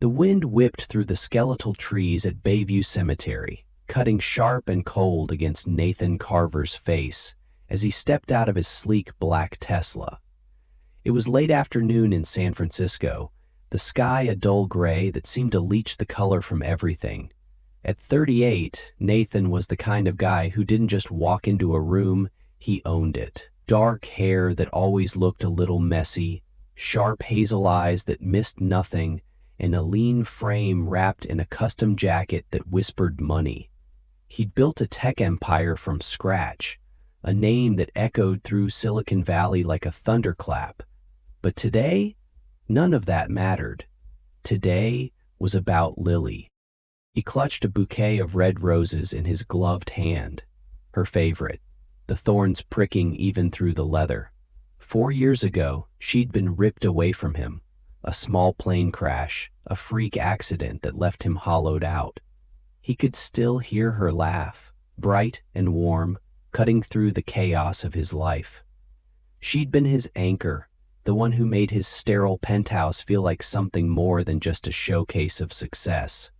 The wind whipped through the skeletal trees at Bayview Cemetery, cutting sharp and cold against Nathan Carver's face as he stepped out of his sleek black Tesla. It was late afternoon in San Francisco, the sky a dull gray that seemed to leach the color from everything. At 38, Nathan was the kind of guy who didn't just walk into a room, he owned it. Dark hair that always looked a little messy, sharp hazel eyes that missed nothing, and a lean frame wrapped in a custom jacket that whispered money. He'd built a tech empire from scratch, a name that echoed through Silicon Valley like a thunderclap. But today, none of that mattered. Today was about Lily. He clutched a bouquet of red roses in his gloved hand, her favorite, the thorns pricking even through the leather. 4 years ago, she'd been ripped away from him. A small plane crash, a freak accident that left him hollowed out. He could still hear her laugh, bright and warm, cutting through the chaos of his life. She'd been his anchor, the one who made his sterile penthouse feel like something more than just a showcase of success.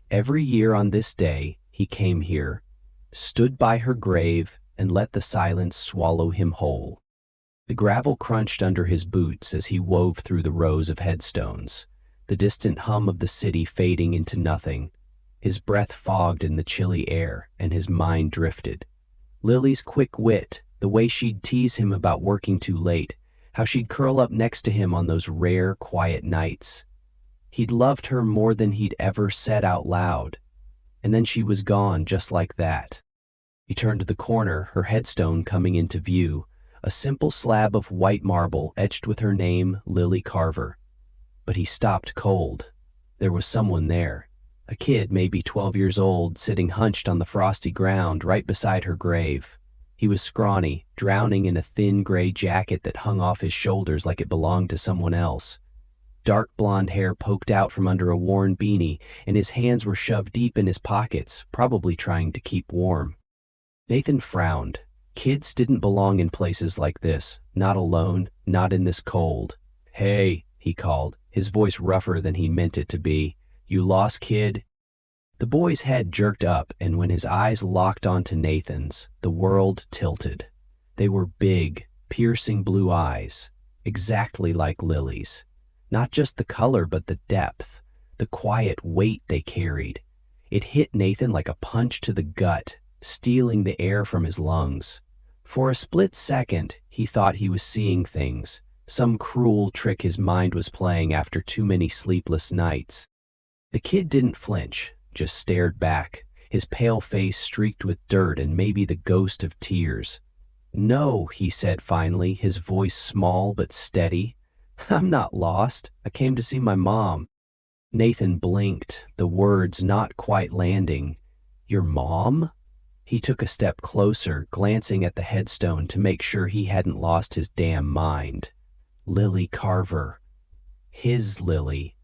Every year on this day, he came here, stood by her grave, and let the silence swallow him whole. The gravel crunched under his boots as he wove through the rows of headstones, the distant hum of the city fading into nothing. His breath fogged in the chilly air, and his mind drifted. Lily's quick wit, the way she'd tease him about working too late, how she'd curl up next to him on those rare, quiet nights. He'd loved her more than he'd ever said out loud. And then she was gone just like that. He turned the corner, her headstone coming into view, a simple slab of white marble etched with her name, Lily Carver. But he stopped cold. There was someone there. A kid, maybe 12 years old, sitting hunched on the frosty ground right beside her grave. He was scrawny, drowning in a thin gray jacket that hung off his shoulders like it belonged to someone else. Dark blonde hair poked out from under a worn beanie, and his hands were shoved deep in his pockets, probably trying to keep warm. Nathan frowned. Kids didn't belong in places like this, not alone, not in this cold. "Hey," he called, his voice rougher than he meant it to be. "You lost, kid?" The boy's head jerked up, and when his eyes locked onto Nathan's, the world tilted. They were big, piercing blue eyes, exactly like Lily's. Not just the color, but the depth, the quiet weight they carried. It hit Nathan like a punch to the gut, stealing the air from his lungs. For a split second, he thought he was seeing things, some cruel trick his mind was playing after too many sleepless nights. The kid didn't flinch, just stared back, his pale face streaked with dirt and maybe the ghost of tears. "No," he said finally, his voice small but steady. "I'm not lost. I came to see my mom." Nathan blinked, the words not quite landing. "Your mom?" He took a step closer, glancing at the headstone to make sure he hadn't lost his damn mind. Lily Carver. His Lily.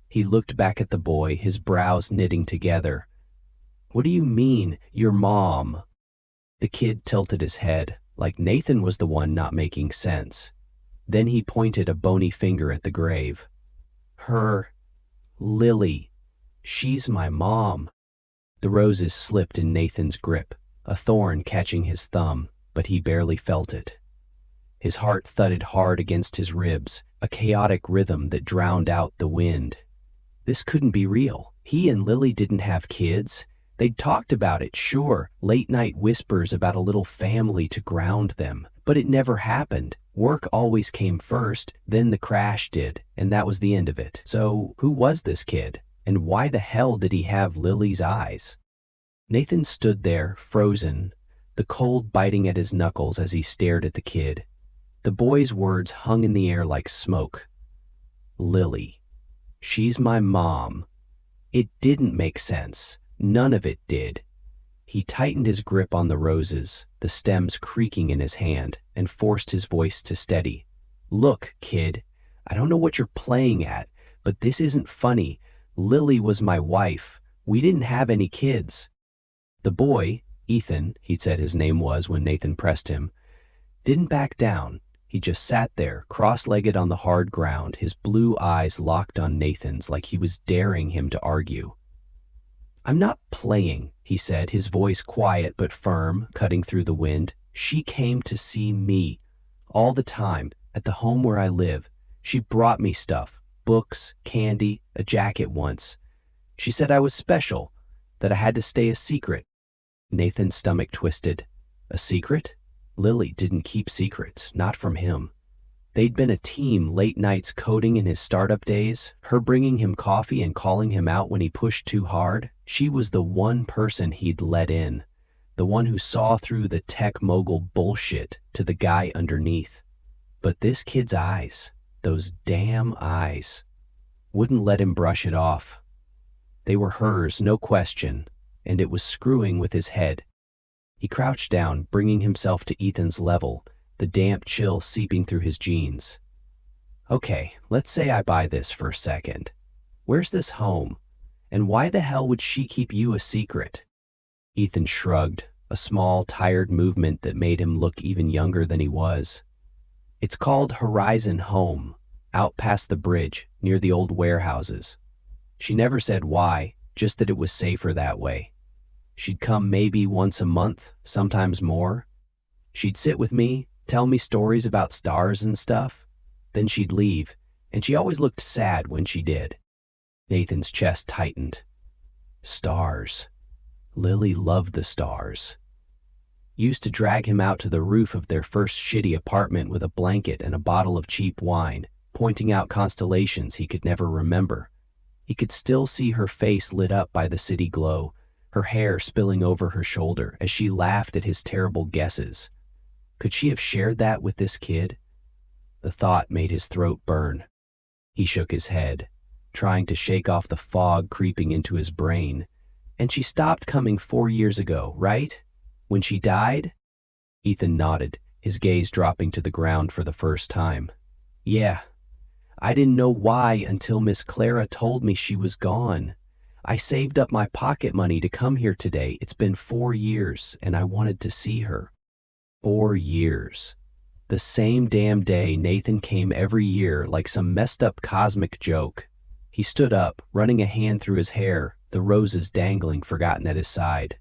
He looked back at the boy, his brows knitting together. "What do you mean, your mom?" The kid tilted his head, like Nathan was the one not making sense. Then he pointed a bony finger at the grave. "Her. Lily. She's my mom." The roses slipped in Nathan's grip, a thorn catching his thumb, but he barely felt it. His heart thudded hard against his ribs, a chaotic rhythm that drowned out the wind. This couldn't be real. He and Lily didn't have kids. They'd talked about it, sure, late-night whispers about a little family to ground them, but it never happened. Work always came first, then the crash did, and that was the end of it. So who was this kid? And why the hell did he have Lily's eyes? Nathan stood there, frozen, the cold biting at his knuckles as he stared at the kid. The boy's words hung in the air like smoke. Lily. She's my mom. It didn't make sense. None of it did. He tightened his grip on the roses, the stems creaking in his hand, and forced his voice to steady. "Look, kid, I don't know what you're playing at, but this isn't funny. Lily was my wife. We didn't have any kids." The boy, Ethan, he'd said his name was when Nathan pressed him, didn't back down. He just sat there, cross-legged on the hard ground, his blue eyes locked on Nathan's like he was daring him to argue. "I'm not playing," he said, his voice quiet but firm, cutting through the wind. "She came to see me. All the time, at the home where I live. She brought me stuff, books, candy, a jacket once. She said I was special, that I had to stay a secret." Nathan's stomach twisted. A secret? Lily didn't keep secrets, not from him. They'd been a team, late nights coding in his startup days, her bringing him coffee and calling him out when he pushed too hard. She was the one person he'd let in, the one who saw through the tech mogul bullshit to the guy underneath. But this kid's eyes, those damn eyes, wouldn't let him brush it off. They were hers, no question, and it was screwing with his head. He crouched down, bringing himself to Ethan's level, the damp chill seeping through his jeans. "Okay, let's say I buy this for a second. Where's this home? And why the hell would she keep you a secret?" Ethan shrugged, a small, tired movement that made him look even younger than he was. "It's called Horizon Home, out past the bridge, near the old warehouses. She never said why, just that it was safer that way. She'd come maybe once a month, sometimes more. She'd sit with me, tell me stories about stars and stuff. Then she'd leave, and she always looked sad when she did." Nathan's chest tightened. Stars. Lily loved the stars. Used to drag him out to the roof of their first shitty apartment with a blanket and a bottle of cheap wine, pointing out constellations he could never remember. He could still see her face lit up by the city glow, her hair spilling over her shoulder as she laughed at his terrible guesses. Could she have shared that with this kid? The thought made his throat burn. He shook his head, trying to shake off the fog creeping into his brain. "And she stopped coming 4 years ago, right? When she died?" Ethan nodded, his gaze dropping to the ground for the first time. "Yeah. I didn't know why until Miss Clara told me she was gone. I saved up my pocket money to come here today. It's been 4 years, and I wanted to see her." 4 years. The same damn day Nathan came every year like some messed up cosmic joke. He stood up, running a hand through his hair, the roses dangling forgotten at his side.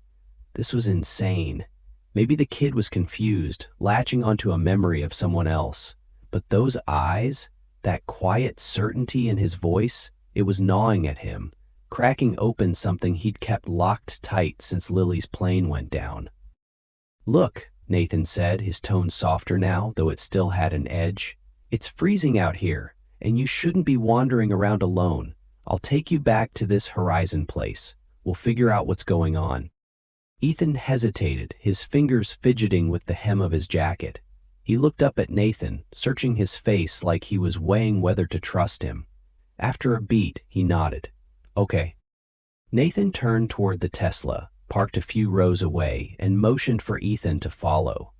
This was insane. Maybe the kid was confused, latching onto a memory of someone else. But those eyes, that quiet certainty in his voice, it was gnawing at him, cracking open something he'd kept locked tight since Lily's plane went down. "Look," Nathan said, his tone softer now, though it still had an edge. "It's freezing out here, and you shouldn't be wandering around alone. I'll take you back to this Horizon place. We'll figure out what's going on." Ethan hesitated, his fingers fidgeting with the hem of his jacket. He looked up at Nathan, searching his face like he was weighing whether to trust him. After a beat, he nodded. "Okay." Nathan turned toward the Tesla, parked a few rows away, and motioned for Ethan to follow.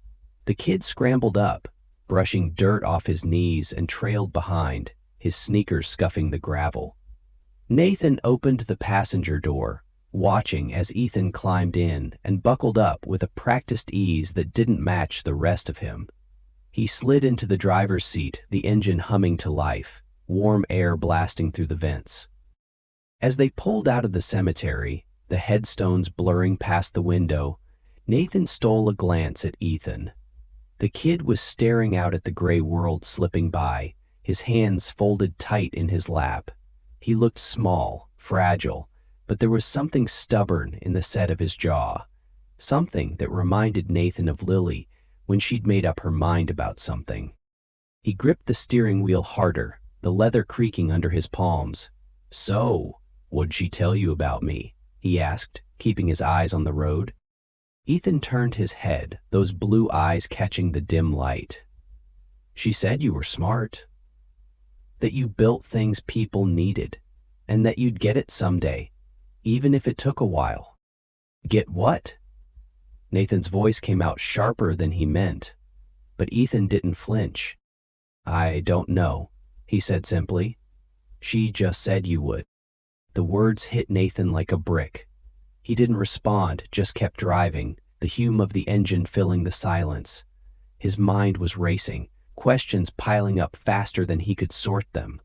The kid scrambled up, brushing dirt off his knees, and trailed behind, his sneakers scuffing the gravel. Nathan opened the passenger door, watching as Ethan climbed in and buckled up with a practiced ease that didn't match the rest of him. He slid into the driver's seat, the engine humming to life, warm air blasting through the vents. As they pulled out of the cemetery, the headstones blurring past the window, Nathan stole a glance at Ethan. The kid was staring out at the gray world slipping by, his hands folded tight in his lap. He looked small, fragile, but there was something stubborn in the set of his jaw, something that reminded Nathan of Lily when she'd made up her mind about something. He gripped the steering wheel harder, the leather creaking under his palms. "So, what'd she tell you about me?" he asked, keeping his eyes on the road. Ethan turned his head, those blue eyes catching the dim light. "She said you were smart, that you built things people needed, and that you'd get it someday, even if it took a while." "Get what?" Nathan's voice came out sharper than he meant, but Ethan didn't flinch. "I don't know," he said simply. "She just said you would." The words hit Nathan like a brick. He didn't respond, just kept driving, the hum of the engine filling the silence. His mind was racing, questions piling up faster than he could sort them.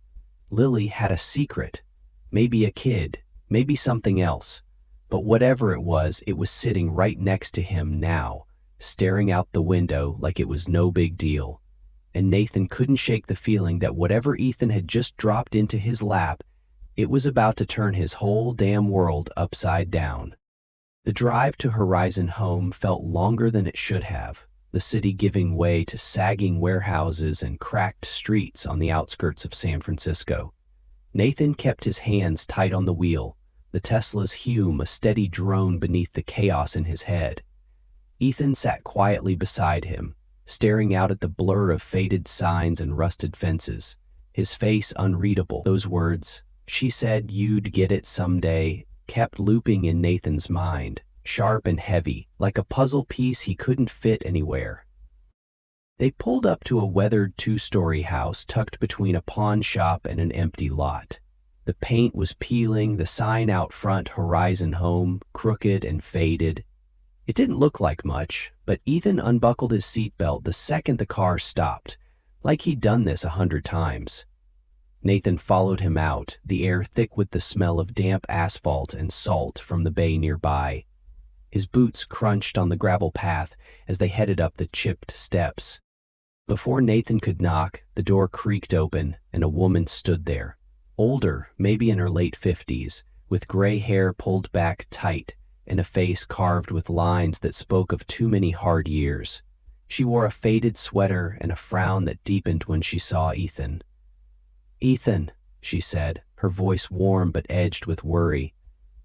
Lily had a secret. Maybe a kid, maybe something else. But whatever it was sitting right next to him now, staring out the window like it was no big deal. And Nathan couldn't shake the feeling that whatever Ethan had just dropped into his lap, it was about to turn his whole damn world upside down. The drive to Horizon home felt longer than it should have, the city giving way to sagging warehouses and cracked streets on the outskirts of San Francisco. Nathan kept his hands tight on the wheel, the Tesla's hum a steady drone beneath the chaos in his head. Ethan sat quietly beside him, staring out at the blur of faded signs and rusted fences, his face unreadable. Those words, "She said you'd get it someday," kept looping in Nathan's mind, sharp and heavy, like a puzzle piece he couldn't fit anywhere. They pulled up to a weathered two-story house tucked between a pawn shop and an empty lot. The paint was peeling, the sign out front, Horizon Home, crooked and faded. It didn't look like much, but Ethan unbuckled his seatbelt the second the car stopped, like he'd done this 100 times. Nathan followed him out, the air thick with the smell of damp asphalt and salt from the bay nearby. His boots crunched on the gravel path as they headed up the chipped steps. Before Nathan could knock, the door creaked open and a woman stood there. Older, maybe in her late 50s, with gray hair pulled back tight and a face carved with lines that spoke of too many hard years. She wore a faded sweater and a frown that deepened when she saw Ethan. "Ethan," she said, her voice warm but edged with worry.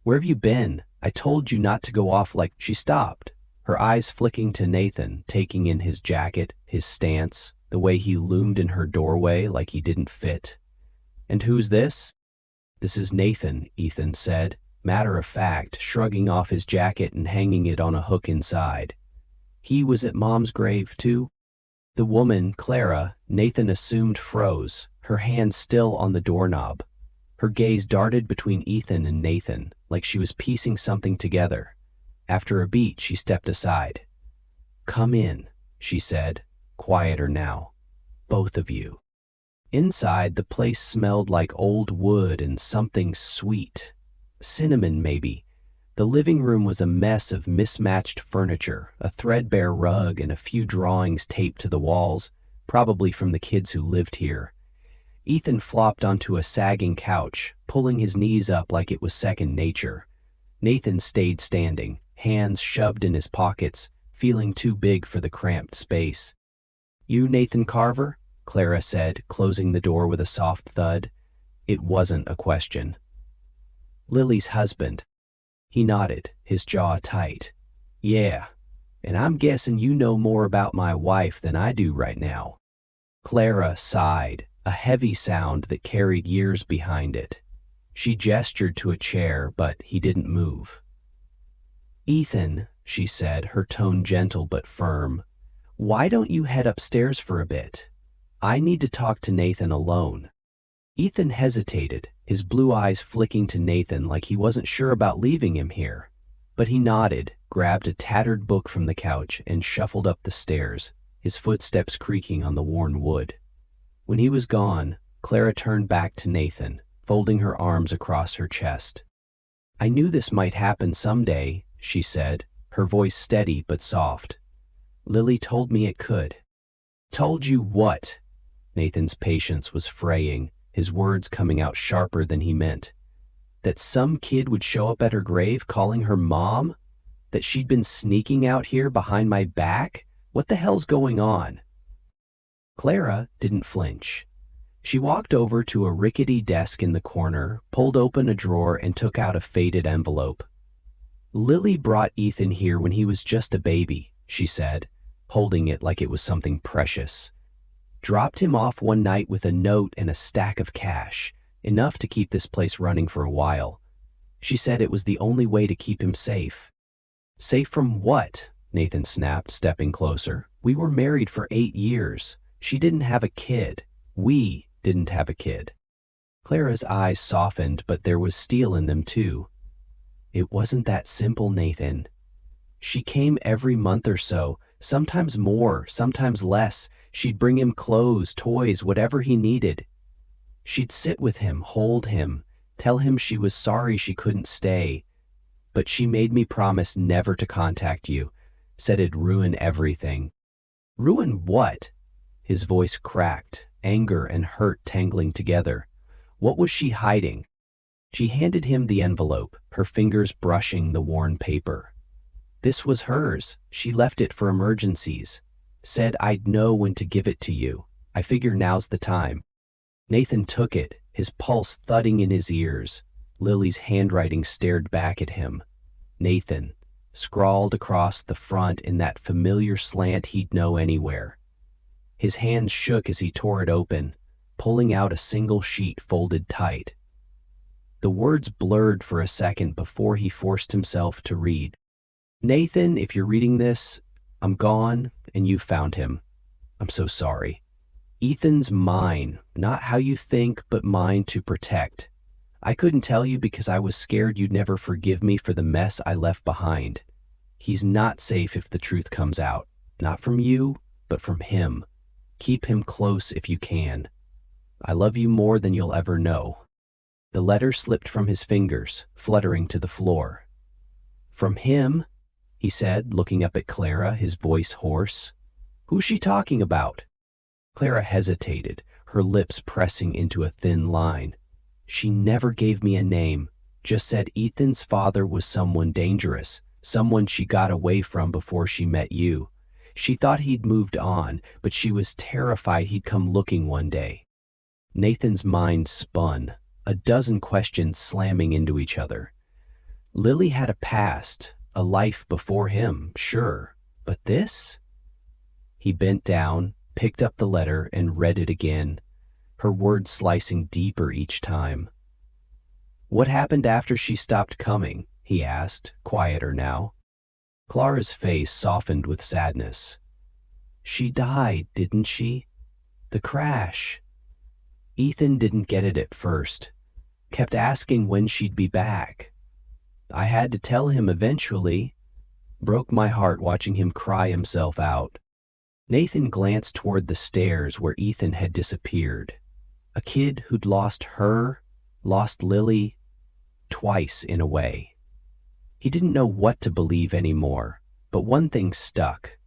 "Where have you been? I told you not to go off like—" She stopped, her eyes flicking to Nathan, taking in his jacket, his stance, the way he loomed in her doorway like he didn't fit. "And who's this?" "This is Nathan," Ethan said, matter of fact, shrugging off his jacket and hanging it on a hook inside. "He was at Mom's grave, too?" The woman, Clara, Nathan assumed froze, her hand still on the doorknob. Her gaze darted between Ethan and Nathan, like she was piecing something together. After a beat, she stepped aside. "Come in," she said, quieter now. "Both of you." Inside, the place smelled like old wood and something sweet. Cinnamon, maybe. The living room was a mess of mismatched furniture, a threadbare rug and a few drawings taped to the walls, probably from the kids who lived here. Ethan flopped onto a sagging couch, pulling his knees up like it was second nature. Nathan stayed standing, hands shoved in his pockets, feeling too big for the cramped space. "You Nathan Carver?" Clara said, closing the door with a soft thud. It wasn't a question. "Lily's husband." He nodded, his jaw tight. "Yeah, and I'm guessing you know more about my wife than I do right now." Clara sighed, a heavy sound that carried years behind it. She gestured to a chair, but he didn't move. "Ethan," she said, her tone gentle but firm, "why don't you head upstairs for a bit? I need to talk to Nathan alone." Ethan hesitated, his blue eyes flicking to Nathan like he wasn't sure about leaving him here. But he nodded, grabbed a tattered book from the couch, and shuffled up the stairs, his footsteps creaking on the worn wood. When he was gone, Clara turned back to Nathan, folding her arms across her chest. "I knew this might happen someday," she said, her voice steady but soft. "Lily told me it could." "Told you what?" Nathan's patience was fraying, his words coming out sharper than he meant. "That some kid would show up at her grave calling her mom? That she'd been sneaking out here behind my back? What the hell's going on?" Clara didn't flinch. She walked over to a rickety desk in the corner, pulled open a drawer, and took out a faded envelope. "Lily brought Ethan here when he was just a baby," she said, holding it like it was something precious. "Dropped him off one night with a note and a stack of cash, enough to keep this place running for a while. She said it was the only way to keep him safe." "Safe from what?" Nathan snapped, stepping closer. "We were married for 8 years. She didn't have a kid. We didn't have a kid." Clara's eyes softened, but there was steel in them too. "It wasn't that simple, Nathan. She came every month or so, sometimes more, sometimes less. She'd bring him clothes, toys, whatever he needed. She'd sit with him, hold him, tell him she was sorry she couldn't stay. But she made me promise never to contact you, said it'd ruin everything. Ruin what? His voice cracked, anger and hurt tangling together. What was she hiding? She handed him the envelope, her fingers brushing the worn paper. This was hers. She left it for emergencies. Said I'd know when to give it to you. I figure now's the time. Nathan took it, his pulse thudding in his ears. Lily's handwriting stared back at him. Nathan, scrawled across the front in that familiar slant he'd know anywhere. His hands shook as he tore it open, pulling out a single sheet folded tight. The words blurred for a second before he forced himself to read. Nathan, if you're reading this, I'm gone and you found him. I'm so sorry. Ethan's mine, not how you think, but mine to protect. I couldn't tell you because I was scared you'd never forgive me for the mess I left behind. He's not safe if the truth comes out. Not from you, but from him. Keep him close if you can. I love you more than you'll ever know. The letter slipped from his fingers, fluttering to the floor. From him? He said, looking up at Clara, his voice hoarse. Who's she talking about? Clara hesitated, her lips pressing into a thin line. She never gave me a name, just said Ethan's father was someone dangerous, someone she got away from before she met you. She thought he'd moved on, but she was terrified he'd come looking one day. Nathan's mind spun, a dozen questions slamming into each other. Lily had a past, a life before him, sure, but this? He bent down, picked up the letter, and read it again, her words slicing deeper each time. What happened after she stopped coming? He asked, quieter now. Clara's face softened with sadness. She died, didn't she? The crash. Ethan didn't get it at first. Kept asking when she'd be back. I had to tell him eventually. Broke my heart watching him cry himself out. Nathan glanced toward the stairs where Ethan had disappeared. A kid who'd lost her, lost Lily, twice in a way. He didn't know what to believe anymore, but one thing stuck.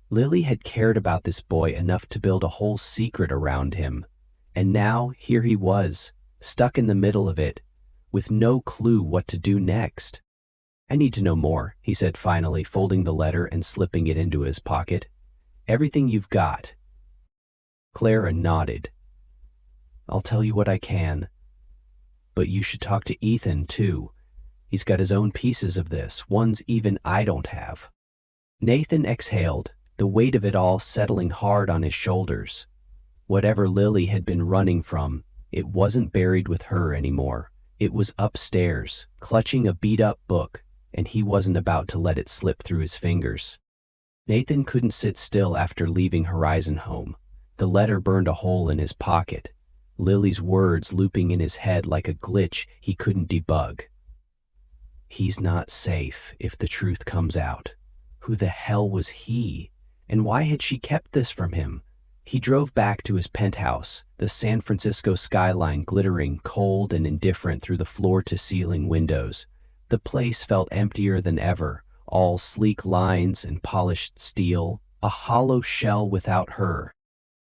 Lily had cared about this boy enough to build a whole secret around him, and now here he was, stuck in the middle of it, with no clue what to do next. I need to know more, he said finally, folding the letter and slipping it into his pocket. Everything you've got. Clara nodded. I'll tell you what I can. But you should talk to Ethan, too. He's got his own pieces of this, ones even I don't have. Nathan exhaled, the weight of it all settling hard on his shoulders. Whatever Lily had been running from, it wasn't buried with her anymore. It was upstairs, clutching a beat-up book, and he wasn't about to let it slip through his fingers. Nathan couldn't sit still after leaving Horizon home. The letter burned a hole in his pocket, Lily's words looping in his head like a glitch he couldn't debug. He's not safe if the truth comes out. Who the hell was he? And why had she kept this from him? He drove back to his penthouse, the San Francisco skyline glittering cold and indifferent through the floor-to-ceiling windows. The place felt emptier than ever, all sleek lines and polished steel, a hollow shell without her.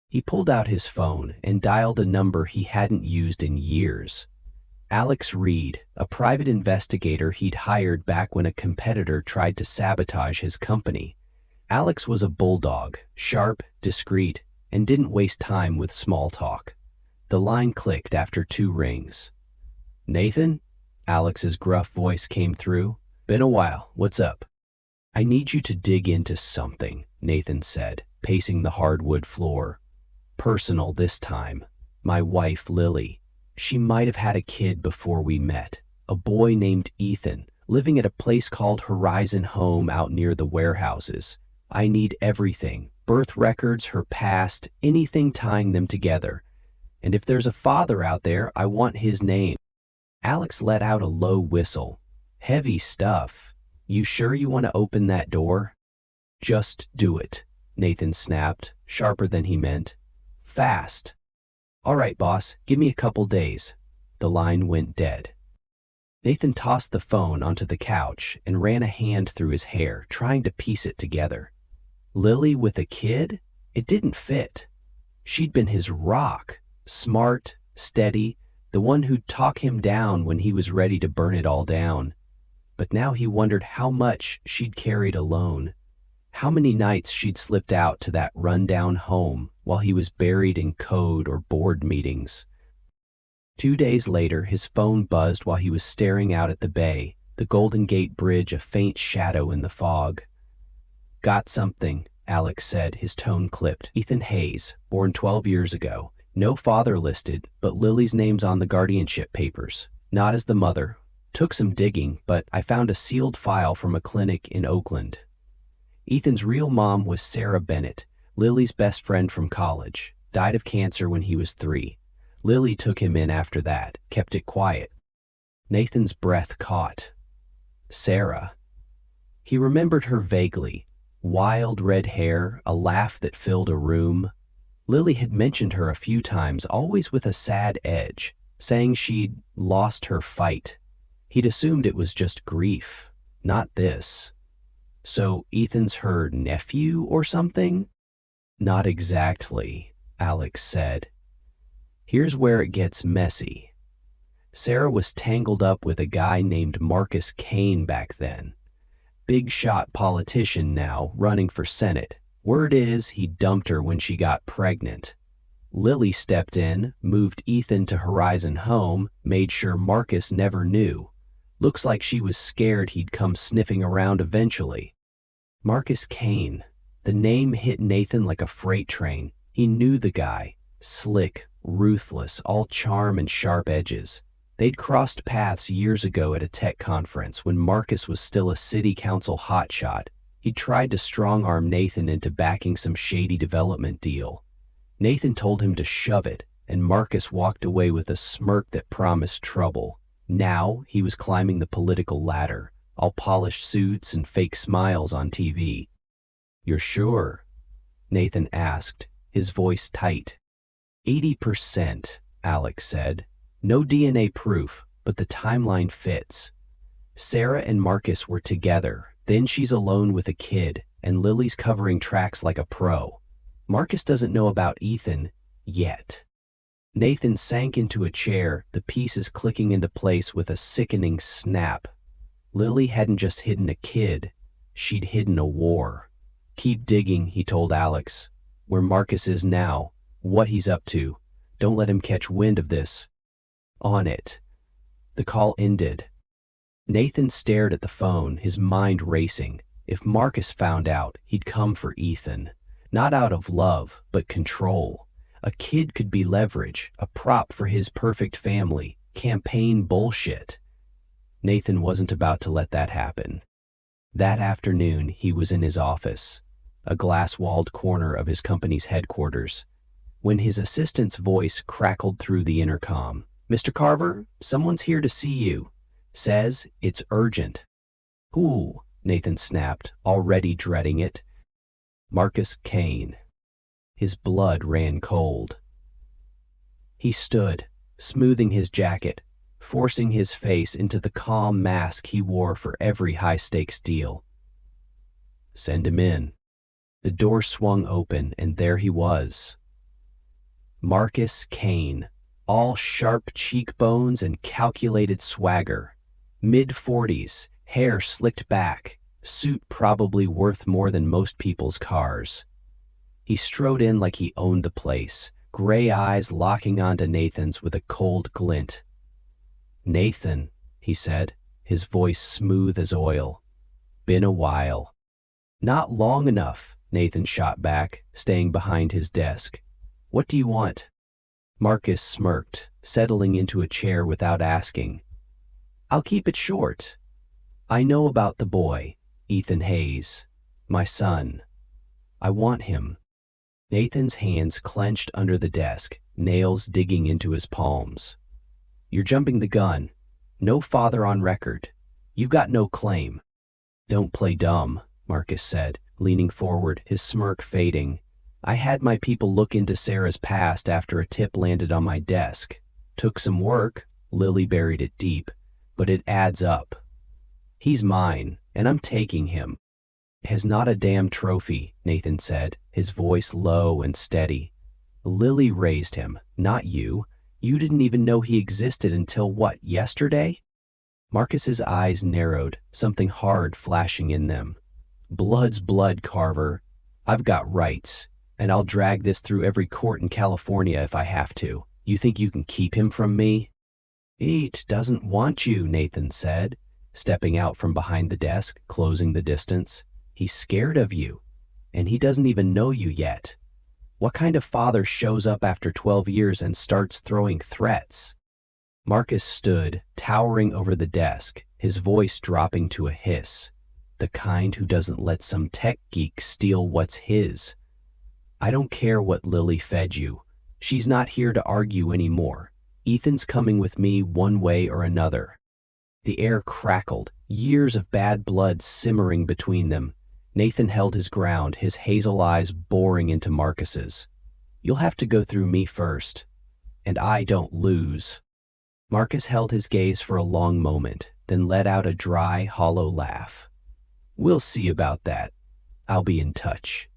He pulled out his phone and dialed a number he hadn't used in years. Alex Reed, a private investigator he'd hired back when a competitor tried to sabotage his company. Alex was a bulldog, sharp, discreet, and didn't waste time with small talk. The line clicked after 2 rings. Nathan? Alex's gruff voice came through. Been a while. What's up? I need you to dig into something, Nathan said, pacing the hardwood floor. Personal this time. My wife, Lily. She might have had a kid before we met. A boy named Ethan, living at a place called Horizon Home out near the warehouses. I need everything. Birth records, her past, anything tying them together. And if there's a father out there, I want his name. Alex let out a low whistle. Heavy stuff. You sure you want to open that door? Just do it. Nathan snapped, sharper than he meant. Fast. All right, boss, give me a couple days. The line went dead. Nathan tossed the phone onto the couch and ran a hand through his hair, trying to piece it together. Lily with a kid? It didn't fit. She'd been his rock, smart, steady, the one who'd talk him down when he was ready to burn it all down. But now he wondered how much she'd carried alone, how many nights she'd slipped out to that rundown home while he was buried in code or board meetings. 2 days later, his phone buzzed while he was staring out at the bay, the Golden Gate Bridge a faint shadow in the fog. Got something, Alex said, his tone clipped. Ethan Hayes, born 12 years ago. No father listed, but Lily's name's on the guardianship papers. Not as the mother. Took some digging, but I found a sealed file from a clinic in Oakland. Ethan's real mom was Sarah Bennett, Lily's best friend from college. Died of cancer when he was 3. Lily took him in after that, kept it quiet. Nathan's breath caught. Sarah. He remembered her vaguely. Wild red hair, a laugh that filled a room. Lily had mentioned her a few times, always with a sad edge, saying she'd lost her fight. He'd assumed it was just grief, not this. So Ethan's her nephew or something? Not exactly, Alex said. Here's where it gets messy. Sarah was tangled up with a guy named Marcus Kane back then. Big shot politician now, running for Senate. Word is he dumped her when she got pregnant. Lily stepped in, moved Ethan to Horizon Home, made sure Marcus never knew. Looks like she was scared he'd come sniffing around eventually. Marcus Kane. The name hit Nathan like a freight train. He knew the guy. Slick, ruthless, all charm and sharp edges. They'd crossed paths years ago at a tech conference when Marcus was still a city council hotshot. He'd tried to strong-arm Nathan into backing some shady development deal. Nathan told him to shove it, and Marcus walked away with a smirk that promised trouble. Now he was climbing the political ladder, all polished suits and fake smiles on TV. "You're sure?" Nathan asked, his voice tight. 80%, Alex said. No DNA proof, but the timeline fits. Sarah and Marcus were together, then she's alone with a kid, and Lily's covering tracks like a pro. Marcus doesn't know about Ethan yet. Nathan sank into a chair, the pieces clicking into place with a sickening snap. Lily hadn't just hidden a kid, she'd hidden a war. Keep digging, he told Alex. Where Marcus is now, what he's up to. Don't let him catch wind of this. On it. The call ended. Nathan stared at the phone, his mind racing. If Marcus found out, he'd come for Ethan. Not out of love, but control. A kid could be leverage, a prop for his perfect family, campaign bullshit. Nathan wasn't about to let that happen. That afternoon, he was in his office, a glass-walled corner of his company's headquarters, when his assistant's voice crackled through the intercom. "Mr. Carver, someone's here to see you. Says it's urgent." "Who?" Nathan snapped, already dreading it. "Marcus Kane." His blood ran cold. He stood, smoothing his jacket, forcing his face into the calm mask he wore for every high-stakes deal. "Send him in." The door swung open, and there he was. Marcus Kane, all sharp cheekbones and calculated swagger. Mid-40s, hair slicked back, suit probably worth more than most people's cars. He strode in like he owned the place, gray eyes locking onto Nathan's with a cold glint. "Nathan," he said, his voice smooth as oil. "Been a while." "Not long enough," Nathan shot back, staying behind his desk. "What do you want?" Marcus smirked, settling into a chair without asking. "I'll keep it short. I know about the boy, Ethan Hayes, my son. I want him." Nathan's hands clenched under the desk, nails digging into his palms. "You're jumping the gun. No father on record. You've got no claim." "Don't play dumb," Marcus said, leaning forward, his smirk fading. "I had my people look into Sarah's past after a tip landed on my desk. Took some work, Lily buried it deep, but it adds up. He's mine, and I'm taking him." "Has not a damn trophy," Nathan said, his voice low and steady. "Lily raised him, not you. You didn't even know he existed until what, yesterday?" Marcus's eyes narrowed, something hard flashing in them. "Blood's blood, Carver. I've got rights, and I'll drag this through every court in California if I have to. You think you can keep him from me?" "Eat doesn't want you," Nathan said, stepping out from behind the desk, closing the distance. "He's scared of you, and he doesn't even know you yet. What kind of father shows up after 12 years and starts throwing threats?" Marcus stood, towering over the desk, his voice dropping to a hiss. "The kind who doesn't let some tech geek steal what's his. I don't care what Lily fed you. She's not here to argue anymore. Ethan's coming with me one way or another." The air crackled, years of bad blood simmering between them. Nathan held his ground, his hazel eyes boring into Marcus's. "You'll have to go through me first, and I don't lose." Marcus held his gaze for a long moment, then let out a dry, hollow laugh. "We'll see about that. I'll be in touch."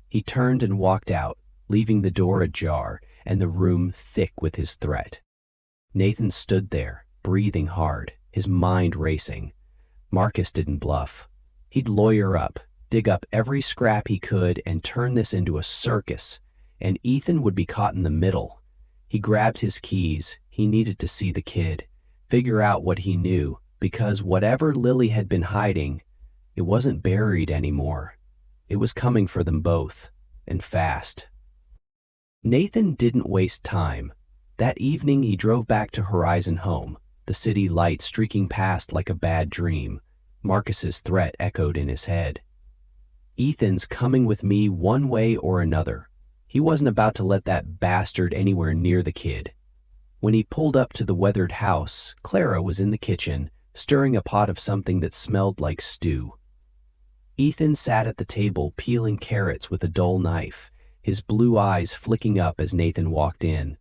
He turned and walked out, leaving the door ajar and the room thick with his threat. Nathan stood there, breathing hard, his mind racing. Marcus didn't bluff. He'd lawyer up, dig up every scrap he could, and turn this into a circus, and Ethan would be caught in the middle. He grabbed his keys. He needed to see the kid, figure out what he knew, because whatever Lily had been hiding, it wasn't buried anymore. It was coming for them both, and fast. Nathan didn't waste time. That evening he drove back to Horizon Home, the city light streaking past like a bad dream. Marcus's threat echoed in his head. "Ethan's coming with me one way or another." He wasn't about to let that bastard anywhere near the kid. When he pulled up to the weathered house, Clara was in the kitchen, stirring a pot of something that smelled like stew. Ethan sat at the table peeling carrots with a dull knife, his blue eyes flicking up as Nathan walked in.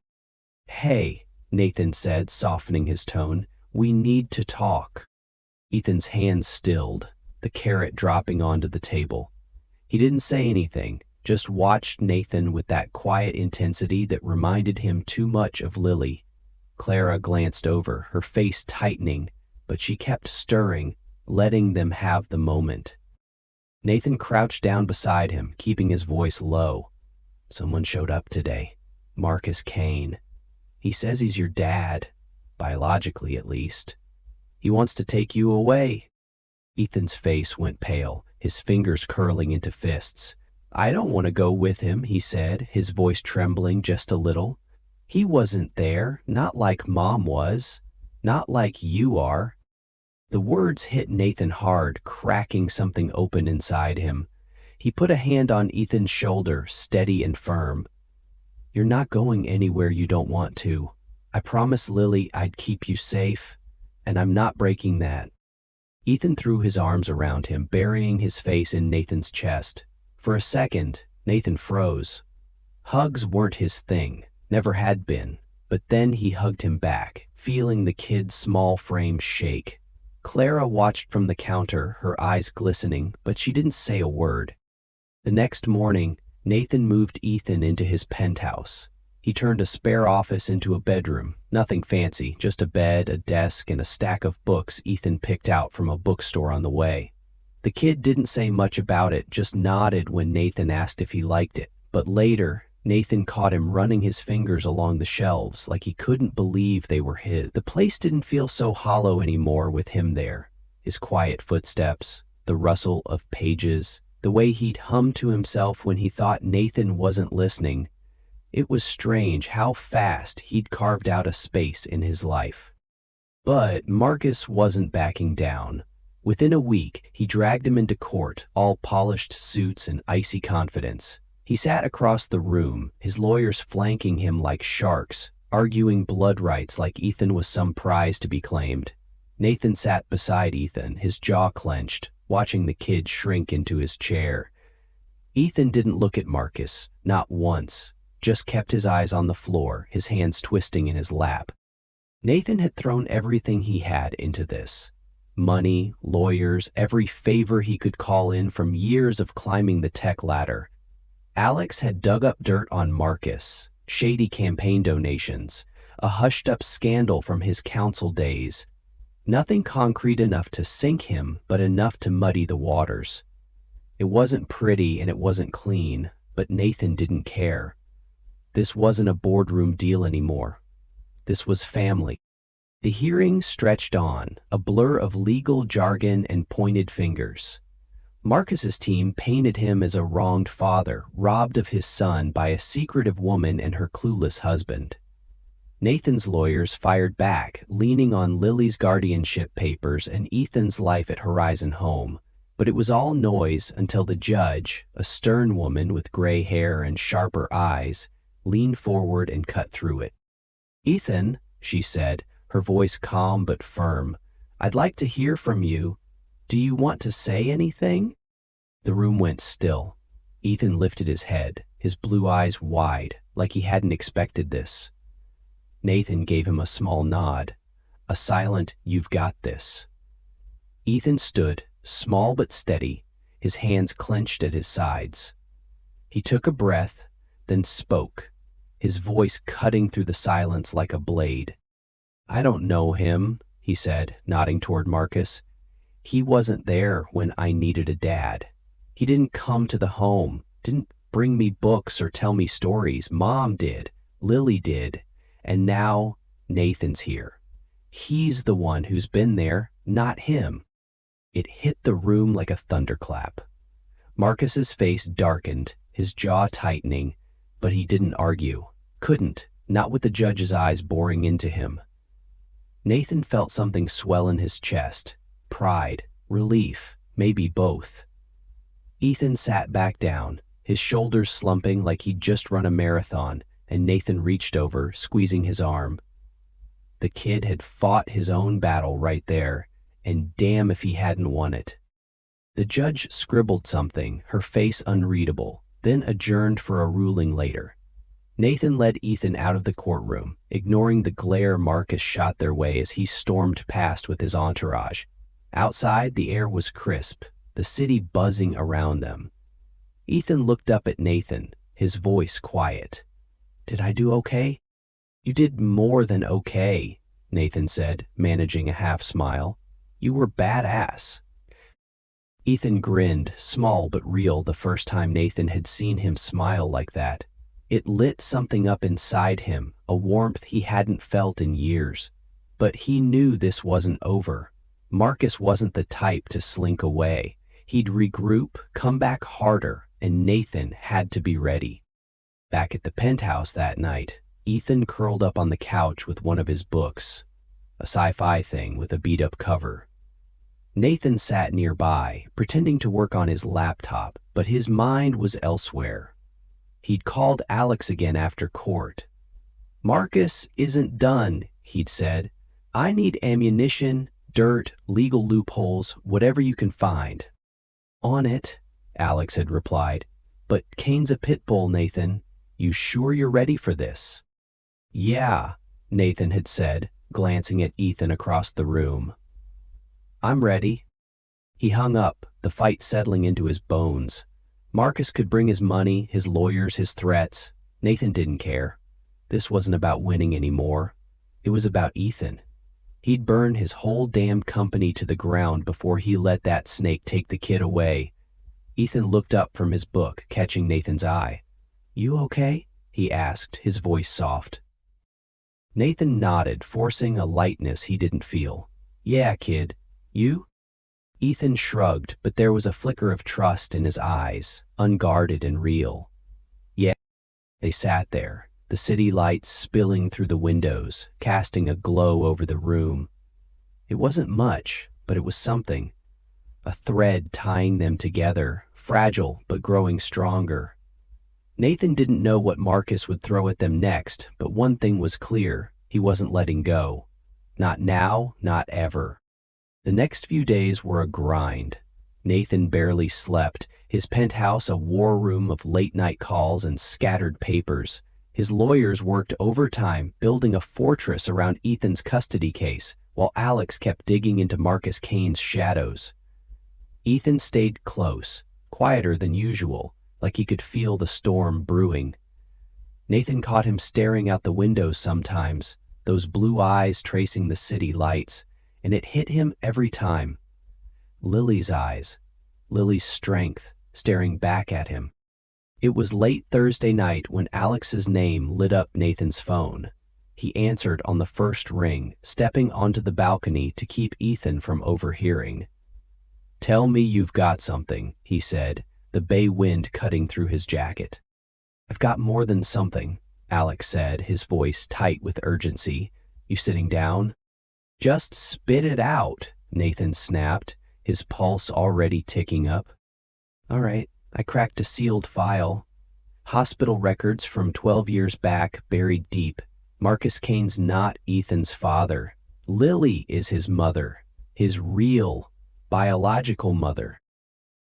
"Hey," Nathan said, softening his tone, "we need to talk." Ethan's hands stilled, the carrot dropping onto the table. He didn't say anything, just watched Nathan with that quiet intensity that reminded him too much of Lily. Clara glanced over, her face tightening, but she kept stirring, letting them have the moment. Nathan crouched down beside him, keeping his voice low. "Someone showed up today. Marcus Kane. He says he's your dad, biologically at least. He wants to take you away." Ethan's face went pale, his fingers curling into fists. "I don't want to go with him," he said, his voice trembling just a little. "He wasn't there, not like Mom was, not like you are." The words hit Nathan hard, cracking something open inside him. He put a hand on Ethan's shoulder, steady and firm. "You're not going anywhere you don't want to. I promised Lily I'd keep you safe, and I'm not breaking that." Ethan threw his arms around him, burying his face in Nathan's chest. For a second, Nathan froze. Hugs weren't his thing, never had been, but then he hugged him back, feeling the kid's small frame shake. Clara watched from the counter, her eyes glistening, but she didn't say a word. The next morning, Nathan moved Ethan into his penthouse. He turned a spare office into a bedroom, nothing fancy, just a bed, a desk, and a stack of books Ethan picked out from a bookstore on the way. The kid didn't say much about it, just nodded when Nathan asked if he liked it. But later, Nathan caught him running his fingers along the shelves like he couldn't believe they were his. The place didn't feel so hollow anymore with him there. His quiet footsteps, the rustle of pages, the way he'd hum to himself when he thought Nathan wasn't listening. It was strange how fast he'd carved out a space in his life. But Marcus wasn't backing down. Within a week, he dragged him into court, all polished suits and icy confidence. He sat across the room, his lawyers flanking him like sharks, arguing blood rights like Ethan was some prize to be claimed. Nathan sat beside Ethan, his jaw clenched, watching the kid shrink into his chair, Ethan didn't look at Marcus, not once, just kept his eyes on the floor, his hands twisting in his lap. Nathan had thrown everything he had into this. Money, lawyers, every favor he could call in from years of climbing the tech ladder. Alex had dug up dirt on Marcus, shady campaign donations, a hushed-up scandal from his council days. Nothing concrete enough to sink him, but enough to muddy the waters. It wasn't pretty and it wasn't clean, but Nathan didn't care. This wasn't a boardroom deal anymore. This was family. The hearing stretched on, a blur of legal jargon and pointed fingers. Marcus's team painted him as a wronged father, robbed of his son by a secretive woman and her clueless husband. Nathan's lawyers fired back, leaning on Lily's guardianship papers and Ethan's life at Horizon Home. But it was all noise until the judge, a stern woman with gray hair and sharper eyes, leaned forward and cut through it. "Ethan," she said, her voice calm but firm, "I'd like to hear from you. Do you want to say anything?" The room went still. Ethan lifted his head, his blue eyes wide, like he hadn't expected this. Nathan gave him a small nod, a silent, "You've got this." Ethan stood, small but steady, his hands clenched at his sides. He took a breath, then spoke, his voice cutting through the silence like a blade. "I don't know him," he said, nodding toward Marcus. "He wasn't there when I needed a dad. He didn't come to the home, didn't bring me books or tell me stories. Mom did, Lily did, and now Nathan's here. He's the one who's been there, not him." It hit the room like a thunderclap. Marcus's face darkened, his jaw tightening, but he didn't argue. Couldn't, not with the judge's eyes boring into him. Nathan felt something swell in his chest. Pride, relief, maybe both. Ethan sat back down, his shoulders slumping like he'd just run a marathon, and Nathan reached over, squeezing his arm. The kid had fought his own battle right there, and damn if he hadn't won it. The judge scribbled something, her face unreadable, then adjourned for a ruling later. Nathan led Ethan out of the courtroom, ignoring the glare Marcus shot their way as he stormed past with his entourage. Outside, the air was crisp, the city buzzing around them. Ethan looked up at Nathan, his voice quiet. "Did I do okay?" "You did more than okay," Nathan said, managing a half smile. "You were badass." Ethan grinned, small but real, the first time Nathan had seen him smile like that. It lit something up inside him, a warmth he hadn't felt in years. But he knew this wasn't over. Marcus wasn't the type to slink away. He'd regroup, come back harder, and Nathan had to be ready. Back at the penthouse that night, Ethan curled up on the couch with one of his books, a sci-fi thing with a beat-up cover. Nathan sat nearby, pretending to work on his laptop, but his mind was elsewhere. He'd called Alex again after court. "Marcus isn't done," he'd said. "I need ammunition, dirt, legal loopholes, whatever you can find." "On it," Alex had replied. "But Kane's a pit bull, Nathan. You sure you're ready for this?" "Yeah," Nathan had said, glancing at Ethan across the room. "I'm ready." He hung up, the fight settling into his bones. Marcus could bring his money, his lawyers, his threats. Nathan didn't care. This wasn't about winning anymore. It was about Ethan. He'd burn his whole damn company to the ground before he let that snake take the kid away. Ethan looked up from his book, catching Nathan's eye. "You okay?" he asked, his voice soft. Nathan nodded, forcing a lightness he didn't feel. "Yeah, kid. You?" Ethan shrugged, but there was a flicker of trust in his eyes, unguarded and real. "Yeah." They sat there, the city lights spilling through the windows, casting a glow over the room. It wasn't much, but it was something. A thread tying them together, fragile but growing stronger. Nathan didn't know what Marcus would throw at them next, but one thing was clear: he wasn't letting go. Not now, not ever. The next few days were a grind. Nathan barely slept, his penthouse a war room of late-night calls and scattered papers. His lawyers worked overtime, building a fortress around Ethan's custody case, while Alex kept digging into Marcus Kane's shadows. Ethan stayed close, quieter than usual, like he could feel the storm brewing. Nathan caught him staring out the windows sometimes, those blue eyes tracing the city lights, and it hit him every time. Lily's eyes, Lily's strength, staring back at him. It was late Thursday night when Alex's name lit up Nathan's phone. He answered on the first ring, stepping onto the balcony to keep Ethan from overhearing. "Tell me you've got something," he said, the bay wind cutting through his jacket. "I've got more than something," Alex said, his voice tight with urgency. "You sitting down?" "Just spit it out," Nathan snapped, his pulse already ticking up. "All right." I cracked a sealed file. Hospital records from 12 years back, buried deep. Marcus Kane's not Ethan's father. Lily is his mother, his real, biological mother.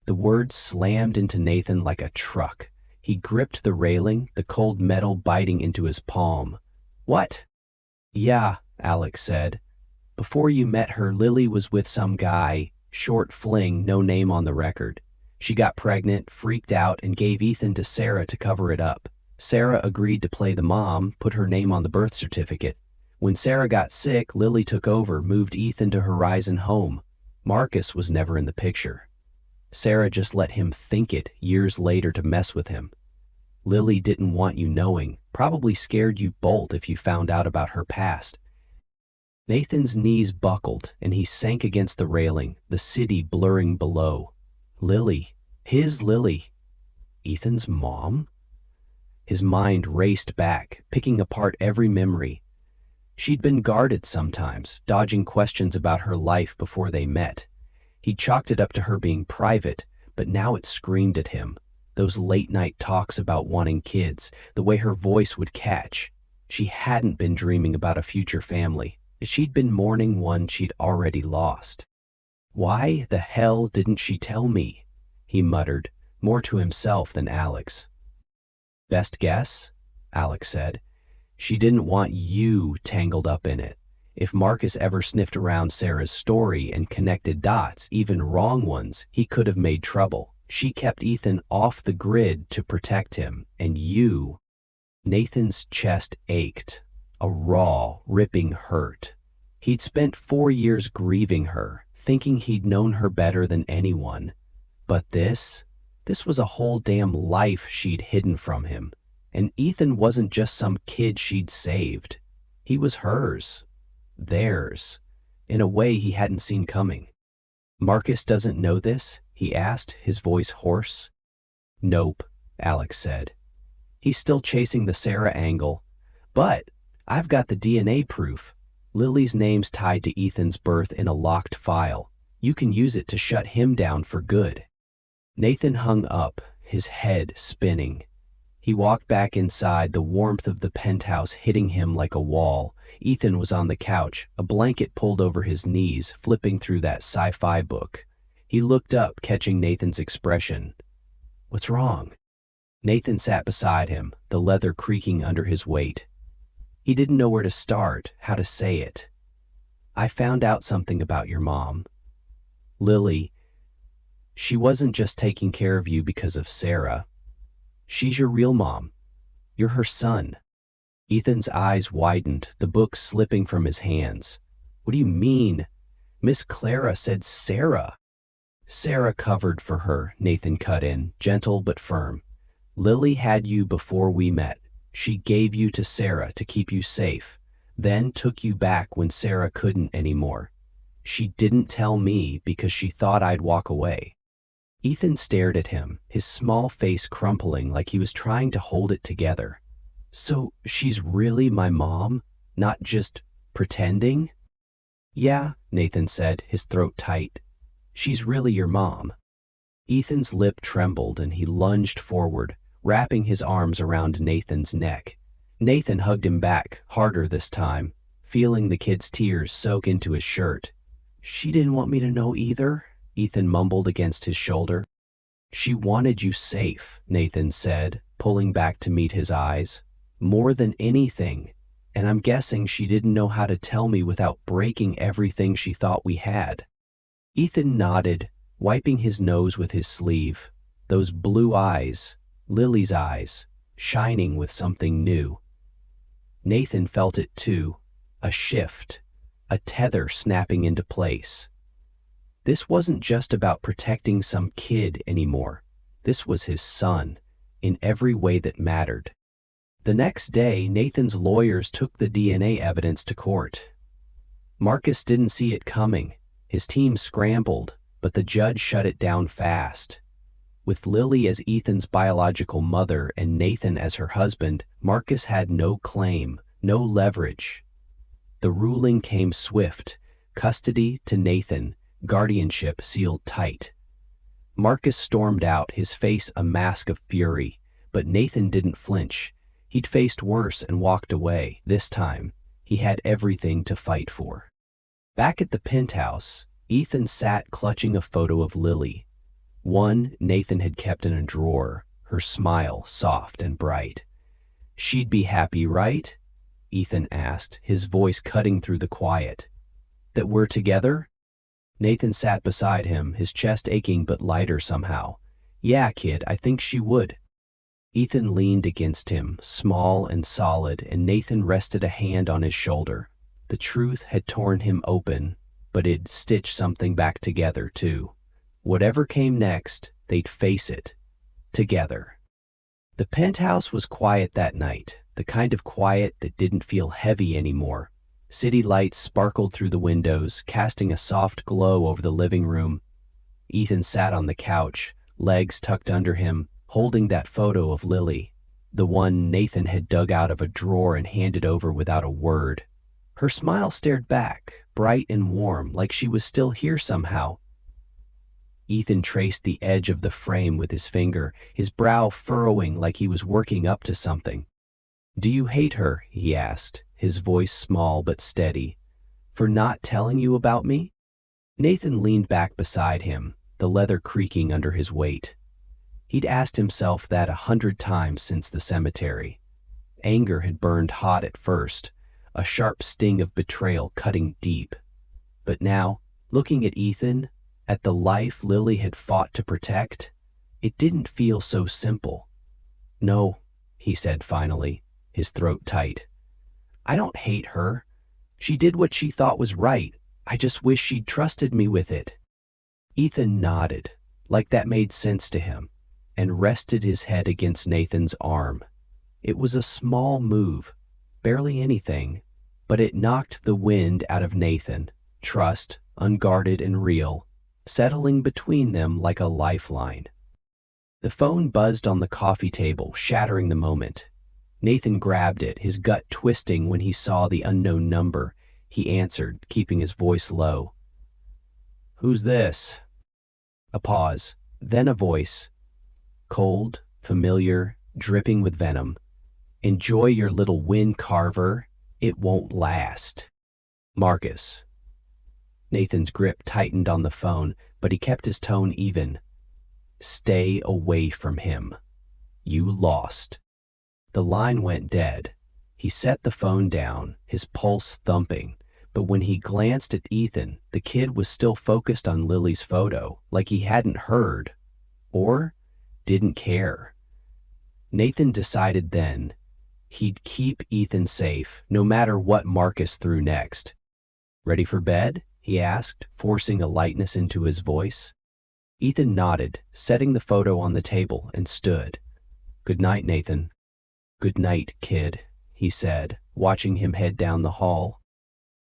The words slammed into Nathan like a truck. He gripped the railing, the cold metal biting into his palm. "What?" "Yeah," Alex said. "Before you met her, Lily was with some guy, short fling, no name on the record. She got pregnant, freaked out, and gave Ethan to Sarah to cover it up. Sarah agreed to play the mom, put her name on the birth certificate. When Sarah got sick, Lily took over, moved Ethan to Horizon Home. Marcus was never in the picture. Sarah just let him think it years later to mess with him. Lily didn't want you knowing, probably scared you bolt if you found out about her past." Nathan's knees buckled, and he sank against the railing, the city blurring below. Lily, his Lily, Ethan's mom? His mind raced back, picking apart every memory. She'd been guarded sometimes, dodging questions about her life before they met. He chalked it up to her being private, but now it screamed at him. Those late-night talks about wanting kids, the way her voice would catch. She hadn't been dreaming about a future family. She'd been mourning one she'd already lost. "Why the hell didn't she tell me?" he muttered, more to himself than Alex. "Best guess?" Alex said. "She didn't want you tangled up in it. If Marcus ever sniffed around Sarah's story and connected dots, even wrong ones, he could have made trouble. She kept Ethan off the grid to protect him, and you—" Nathan's chest ached, a raw, ripping hurt. He'd spent 4 years grieving her, thinking he'd known her better than anyone. But this was a whole damn life she'd hidden from him. And Ethan wasn't just some kid she'd saved. He was hers. Theirs. In a way he hadn't seen coming. "Marcus doesn't know this?" he asked, his voice hoarse. "Nope," Alex said. "He's still chasing the Sarah angle. But I've got the DNA proof. Lily's name's tied to Ethan's birth in a locked file. You can use it to shut him down for good." Nathan hung up, his head spinning. He walked back inside, the warmth of the penthouse hitting him like a wall. Ethan was on the couch, a blanket pulled over his knees, flipping through that sci-fi book. He looked up, catching Nathan's expression. "What's wrong?" Nathan sat beside him, the leather creaking under his weight. He didn't know where to start, how to say it. "I found out something about your mom. Lily, she wasn't just taking care of you because of Sarah. She's your real mom. You're her son." Ethan's eyes widened, the book slipping from his hands. "What do you mean? Miss Clara said Sarah." "Sarah covered for her," Nathan cut in, gentle but firm. "Lily had you before we met. She gave you to Sarah to keep you safe, then took you back when Sarah couldn't anymore. She didn't tell me because she thought I'd walk away." Ethan stared at him, his small face crumpling like he was trying to hold it together. "So she's really my mom, not just pretending?" "Yeah," Nathan said, his throat tight. "She's really your mom." Ethan's lip trembled and he lunged forward, wrapping his arms around Nathan's neck. Nathan hugged him back, harder this time, feeling the kid's tears soak into his shirt. "She didn't want me to know either," Ethan mumbled against his shoulder. She wanted you safe, Nathan said, pulling back to meet his eyes. More than anything. And I'm guessing she didn't know how to tell me without breaking everything she thought we had. Ethan nodded, wiping his nose with his sleeve. Those blue eyes, Lily's eyes, shining with something new. Nathan felt it too, a shift, a tether snapping into place. This wasn't just about protecting some kid anymore. This was his son, in every way that mattered. The next day, Nathan's lawyers took the DNA evidence to court. Marcus didn't see it coming. His team scrambled, but the judge shut it down fast. With Lily as Ethan's biological mother and Nathan as her husband, Marcus had no claim, no leverage. The ruling came swift, custody to Nathan, guardianship sealed tight. Marcus stormed out, his face a mask of fury, but Nathan didn't flinch. He'd faced worse and walked away. This time, he had everything to fight for. Back at the penthouse, Ethan sat clutching a photo of Lily. One Nathan had kept in a drawer, her smile soft and bright. "She'd be happy, right?" Ethan asked, his voice cutting through the quiet. "That we're together?" Nathan sat beside him, his chest aching but lighter somehow. "Yeah, kid, I think she would." Ethan leaned against him, small and solid, and Nathan rested a hand on his shoulder. The truth had torn him open, but it'd stitched something back together, too. Whatever came next, they'd face it. Together. The penthouse was quiet that night, the kind of quiet that didn't feel heavy anymore. City lights sparkled through the windows, casting a soft glow over the living room. Ethan sat on the couch, legs tucked under him, holding that photo of Lily, the one Nathan had dug out of a drawer and handed over without a word. Her smile stared back, bright and warm, like she was still here somehow. Ethan traced the edge of the frame with his finger, his brow furrowing like he was working up to something. "Do you hate her?" he asked, his voice small but steady. "For not telling you about me?" Nathan leaned back beside him, the leather creaking under his weight. He'd asked himself that 100 times since the cemetery. Anger had burned hot at first, a sharp sting of betrayal cutting deep. But now, looking at Ethan, at the life Lily had fought to protect, it didn't feel so simple. "No," he said finally, his throat tight. "I don't hate her. She did what she thought was right. I just wish she'd trusted me with it." Ethan nodded, like that made sense to him, and rested his head against Nathan's arm. It was a small move, barely anything, but it knocked the wind out of Nathan, trust, unguarded and real, settling between them like a lifeline. The phone buzzed on the coffee table, shattering the moment. Nathan grabbed it, his gut twisting when he saw the unknown number. He answered, keeping his voice low. "Who's this?" A pause, then a voice. Cold, familiar, dripping with venom. "Enjoy your little win, Carver. It won't last." "Marcus." Nathan's grip tightened on the phone, but he kept his tone even. "Stay away from him. You lost." The line went dead. He set the phone down, his pulse thumping, but when he glanced at Ethan, the kid was still focused on Lily's photo, like he hadn't heard, or didn't care. Nathan decided then he'd keep Ethan safe, no matter what Marcus threw next. "Ready for bed?" he asked, forcing a lightness into his voice. Ethan nodded, setting the photo on the table, and stood. "Good night, Nathan." "Good night, kid," he said, watching him head down the hall.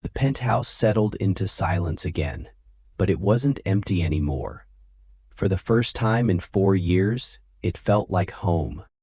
The penthouse settled into silence again, but it wasn't empty anymore. For the first time in 4 years, it felt like home.